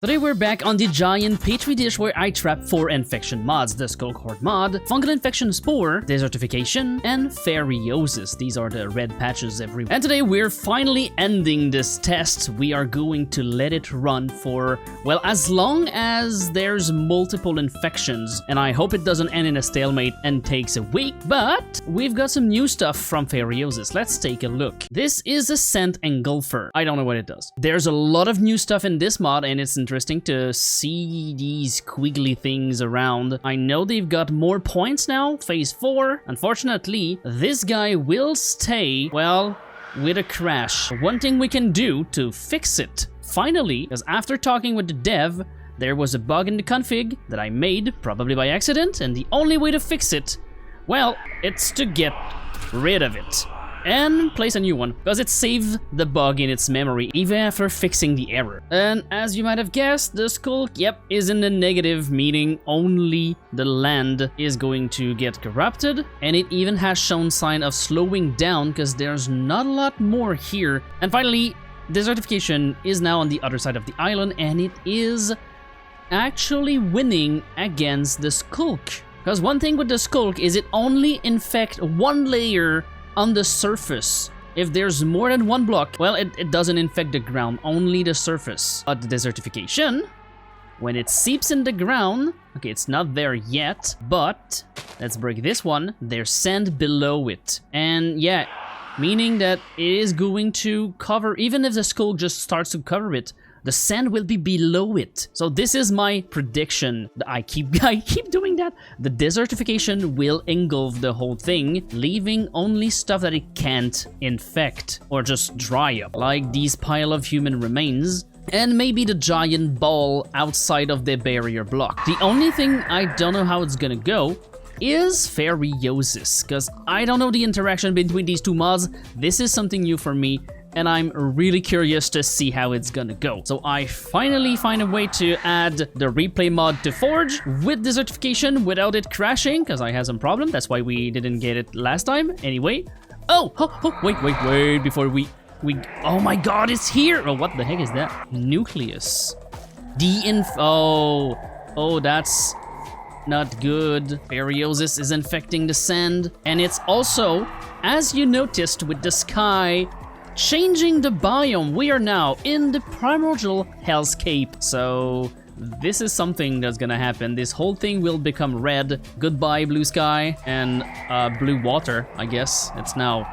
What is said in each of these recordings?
Today we're back on the giant Petri dish where I trap 4 infection mods: the Sculk Horde mod, Fungal Infection Spore, Desertification, and Ferriosis. These are the red patches everywhere. And today we're finally ending this test. We are going to let it run for, well, as long as there's multiple infections. And I hope it doesn't end in a stalemate and takes a week, but we've got some new stuff from Ferriosis. Let's take a look. This is a Scent Engulfer. I don't know what it does. There's a lot of new stuff in this mod, and it's interesting to see these squiggly things around. I know they've got more points now, phase 4. Unfortunately, this guy will stay, well, with a crash. One thing we can do to fix it, finally, because after talking with the dev, there was a bug in the config that I made, probably by accident, and the only way to fix it, well, it's to get rid of it and place a new one, because it saved the bug in its memory even after fixing the error. And as you might have guessed, the sculk, yep, is in the negative, meaning only the land is going to get corrupted, and it even has shown sign of slowing down because there's not a lot more here. And finally, desertification is now on the other side of the island, and it is actually winning against the sculk. Because one thing with the sculk is it only infects one layer on the surface. If there's more than one block, well, it doesn't infect the ground, only the surface. But the desertification, when it seeps in the ground, okay, it's not there yet, but let's break this one, there's sand below it. And yeah, meaning that it is going to cover, even if the sculk just starts to cover it, the sand will be below it. So this is my prediction. I keep doing that. The desertification will engulf the whole thing, leaving only stuff that it can't infect or just dry up, like these pile of human remains, and maybe the giant ball outside of the barrier block. The only thing I don't know how it's gonna go is Ferriosis, because I don't know the interaction between these two mods. This is something new for me, and I'm really curious to see how it's gonna go. So I finally find a way to add the replay mod to Forge with desertification without it crashing, because I had some problem. That's why we didn't get it last time. Anyway. Oh, wait, before we oh my god, it's here! Oh, what the heck is that? Nucleus. Oh, that's not good. Ferriosis is infecting the sand, and it's also, as you noticed with the sky, changing the biome. We are now in the primordial hellscape. So this is something that's gonna happen. This whole thing will become red. Goodbye, blue sky, and blue water, I guess. It's now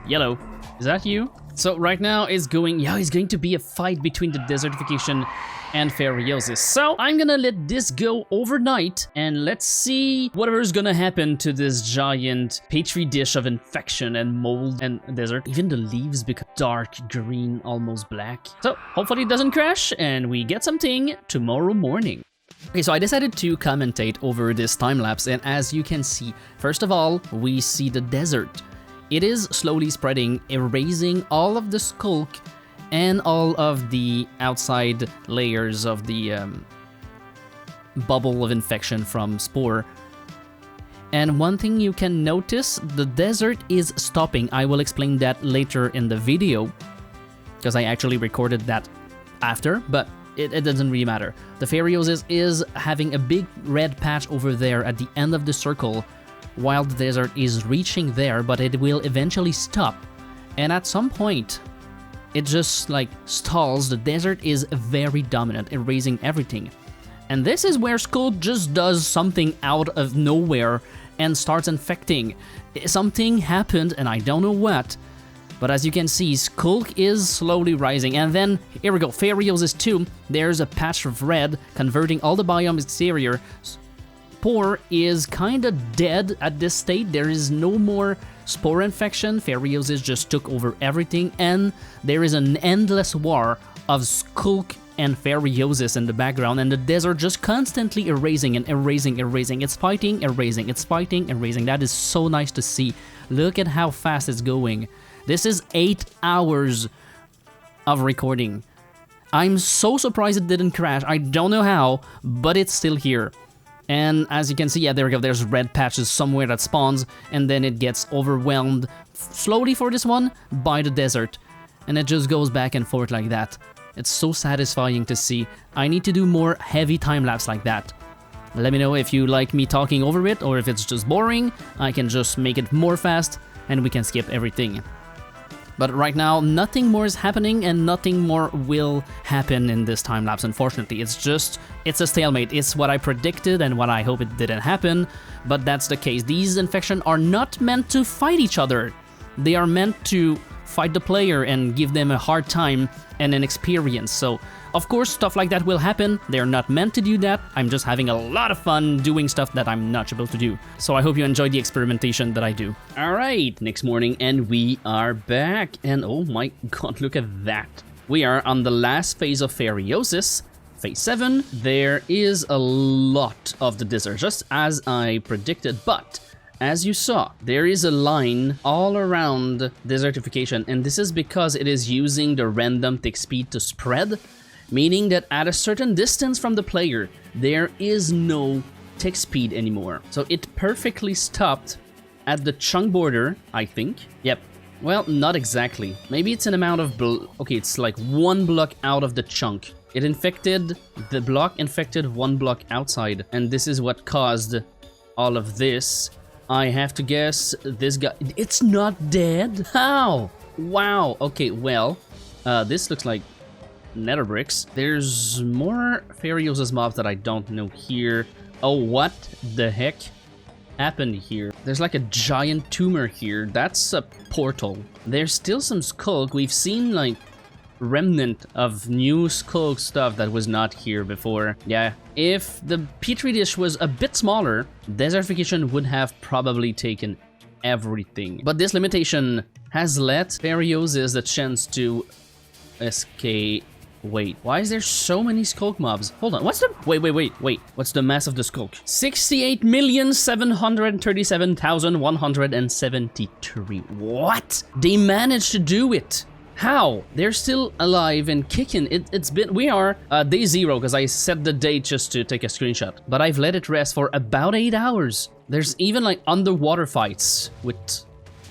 yellow. Is that you? So right now it's going to be a fight between the desertification and Ferriosis. So I'm gonna let this go overnight, and let's see whatever's gonna happen to this giant Petri dish of infection and mold and desert. Even the leaves become dark green, almost black. So hopefully it doesn't crash and we get something tomorrow morning. Okay, so I decided to commentate over this time lapse, and as you can see, first of all, we see the desert. It is slowly spreading, erasing all of the sculk and all of the outside layers of the bubble of infection from Spore. And one thing you can notice, the desert is stopping. I will explain that later in the video, because I actually recorded that after, but it doesn't really matter. The Ferriosis is having a big red patch over there at the end of the circle, while the desert is reaching there, but it will eventually stop. And at some point, it just like stalls. The desert is very dominant, erasing everything. And this is where Sculk just does something out of nowhere and starts infecting. Something happened and I don't know what, but as you can see, Sculk is slowly rising. And then, here we go, Ferriosis 2, there's a patch of red converting all the biome exterior. Spore is kinda dead at this state. There is no more spore infection. Ferriosis just took over everything, and there is an endless war of sculk and Ferriosis in the background, and the desert just constantly erasing and erasing. It's fighting, erasing. It's fighting, erasing. That is so nice to see. Look at how fast it's going. This is 8 hours of recording. I'm so surprised it didn't crash. I don't know how, but it's still here. And as you can see, yeah, there we go, there's red patches somewhere that spawns, and then it gets overwhelmed slowly for this one by the desert. And it just goes back and forth like that. It's so satisfying to see. I need to do more heavy time-lapse like that. Let me know if you like me talking over it or if it's just boring. I can just make it more fast and we can skip everything. But right now, nothing more is happening and nothing more will happen in this time-lapse, unfortunately. It's a stalemate. It's what I predicted and what I hope it didn't happen, but that's the case. These infections are not meant to fight each other. They are meant to fight the player and give them a hard time and an experience. So, of course, stuff like that will happen. They're not meant to do that. I'm just having a lot of fun doing stuff that I'm not supposed to do. So I hope you enjoy the experimentation that I do. All right, next morning and we are back. And oh my god, look at that. We are on the last phase of Phaerosis, phase 7. There is a lot of the desert, just as I predicted, but as you saw, there is a line all around desertification, and this is because it is using the random tick speed to spread, meaning that at a certain distance from the player, there is no tick speed anymore. So it perfectly stopped at the chunk border, I think. Yep. Well, not exactly. Maybe it's an amount of okay, it's like 1 block out of the chunk. It infected, the block infected 1 block outside, and this is what caused all of this. I have to guess this guy, it's not dead? How? Wow, okay, well, this looks like nether bricks. There's more Phaerosis mobs that I don't know here. Oh, what the heck happened here? There's like a giant tumor here. That's a portal. There's still some sculk. We've seen like remnant of new sculk stuff that was not here before. Yeah, if the Petri dish was a bit smaller, desertification would have probably taken everything. But this limitation has let Phaerosis the chance to escape. Wait, why is there so many sculk mobs? Hold on, what's the... Wait. What's the mass of the sculk? 68,737,173. What? They managed to do it. How? They're still alive and kicking. It's been... We are day 0 because I set the date just to take a screenshot. But I've let it rest for about 8 hours. There's even like underwater fights with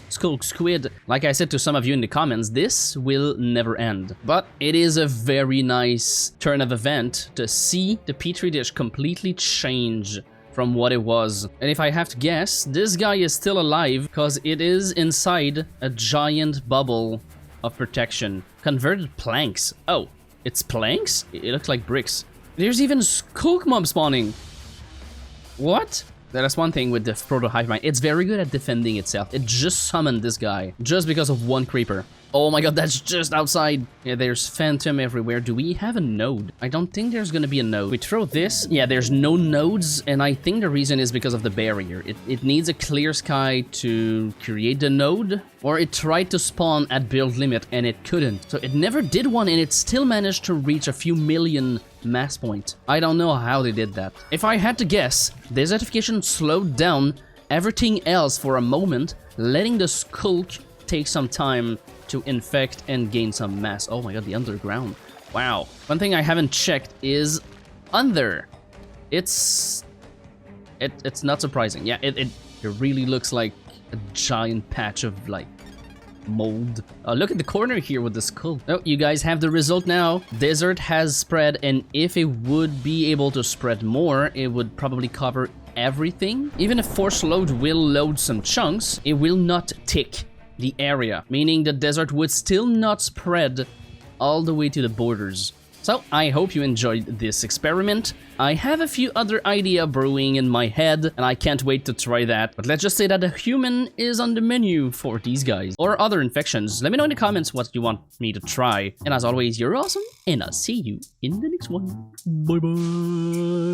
sculk squid. Like I said to some of you in the comments, this will never end. But it is a very nice turn of event to see the Petri dish completely change from what it was. And if I have to guess, this guy is still alive because it is inside a giant bubble of protection. Converted planks. Oh, it's planks? It looks like bricks. There's even sculk mob spawning. What? That's one thing with the prototype mine. It's very good at defending itself. It just summoned this guy just because of 1 creeper. Oh my god, that's just outside. Yeah, there's phantom everywhere. Do we have a node? I don't think there's gonna be a node. We throw this. Yeah, there's no nodes, and I think the reason is because of the barrier. It needs a clear sky to create the node, or it tried to spawn at build limit and it couldn't. So it never did one, and it still managed to reach a few million mass points. I don't know how they did that. If I had to guess, desertification slowed down everything else for a moment, letting the sculk take some time to infect and gain some mass. Oh my god, the underground. Wow. One thing I haven't checked is under. It's not surprising. Yeah, it really looks like a giant patch of like mold. Look at the corner here with the skull. Oh, you guys have the result now. Desert has spread, and if it would be able to spread more, it would probably cover everything. Even if force load will load some chunks, it will not tick the area, meaning the desert would still not spread all the way to the borders. So I hope you enjoyed this experiment. I have a few other ideas brewing in my head, and I can't wait to try that. But let's just say that a human is on the menu for these guys, or other infections. Let me know in the comments what you want me to try. And as always, you're awesome, and I'll see you in the next one. Bye bye.